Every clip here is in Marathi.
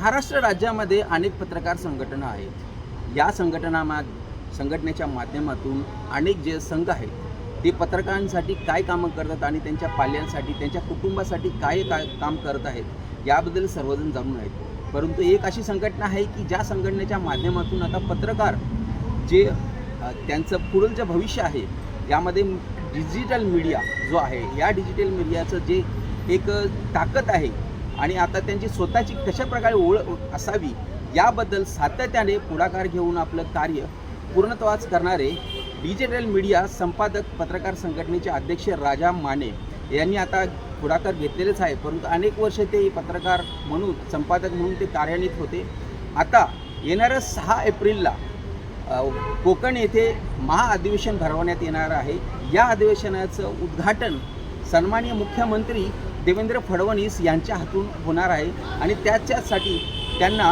महाराष्ट्र राज्यामध्ये अनेक पत्रकार संघटना आहेत। या संघटनेच्या माध्यमातून अनेक जे संघ आहेत ते पत्रकारांसाठी काय कामं करतात आणि त्यांच्या पाल्यांसाठी त्यांच्या कुटुंबासाठी काय काम करत आहेत याबद्दल सर्वजण जाणून आहेत। परंतु एक अशी संघटना आहे की ज्या संघटनेच्या माध्यमातून आता पत्रकार जे त्यांचं पुढील जे भविष्य आहे यामध्ये डिजिटल मीडिया जो आहे या डिजिटल मीडियाचं जे एक ताकद आहे आणि आता त्यांची स्वतःची कशा प्रकारे ओळख असावी याबद्दल सातत्याने पुढाकार घेऊन आपलं कार्य पूर्णत्वास करणारे डिजिटल मीडिया संपादक पत्रकार संघटनेचे अध्यक्ष राजा माने यांनी आता पुढाकार घेतलेलेच आहे। परंतु अनेक वर्ष ते पत्रकार म्हणून संपादक म्हणून ते कार्यान्वित होते। आता येणाऱ्या 6 एप्रिलला कोकण येथे महाअधिवेशन भरवण्यात येणार आहे। या अधिवेशनाचं उद्घाटन सन्माननीय मुख्यमंत्री देवेंद्र फडणवीस यांच्या हातून होणार आहे आणि त्याच्यासाठी त्यांना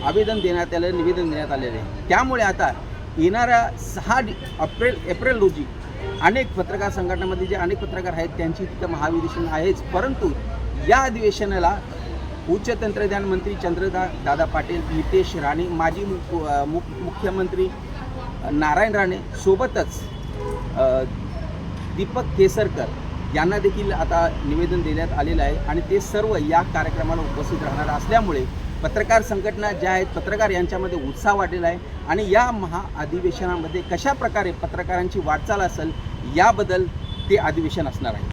आवेदन देण्यात आलं, निवेदन देण्यात आलेले आहे। त्यामुळे आता येणाऱ्या 6 एप्रिल रोजी अनेक पत्रकार संघटनांमध्ये जे अनेक पत्रकार आहेत त्यांची तिथं महाअधिवेशन आहेच। परंतु या अधिवेशनाला उच्च तंत्रज्ञान मंत्री चंद्रदादा पाटील, नितेश राणे, माजी मुख्यमंत्री नारायण राणे सोबतच दीपक केसरकर यांना देखील आता निवेदन देण्यात आलेलं आहे आणि ते सर्व या कार्यक्रमाला उपस्थित राहणार असल्यामुळे पत्रकार संघटना ज्या आहेत पत्रकार यांच्यामध्ये उत्साह वाढलेला आहे आणि या महाअधिवेशनामध्ये कशा प्रकारे पत्रकारांची वाटचाल असेल याबद्दल ते अधिवेशन असणार आहे।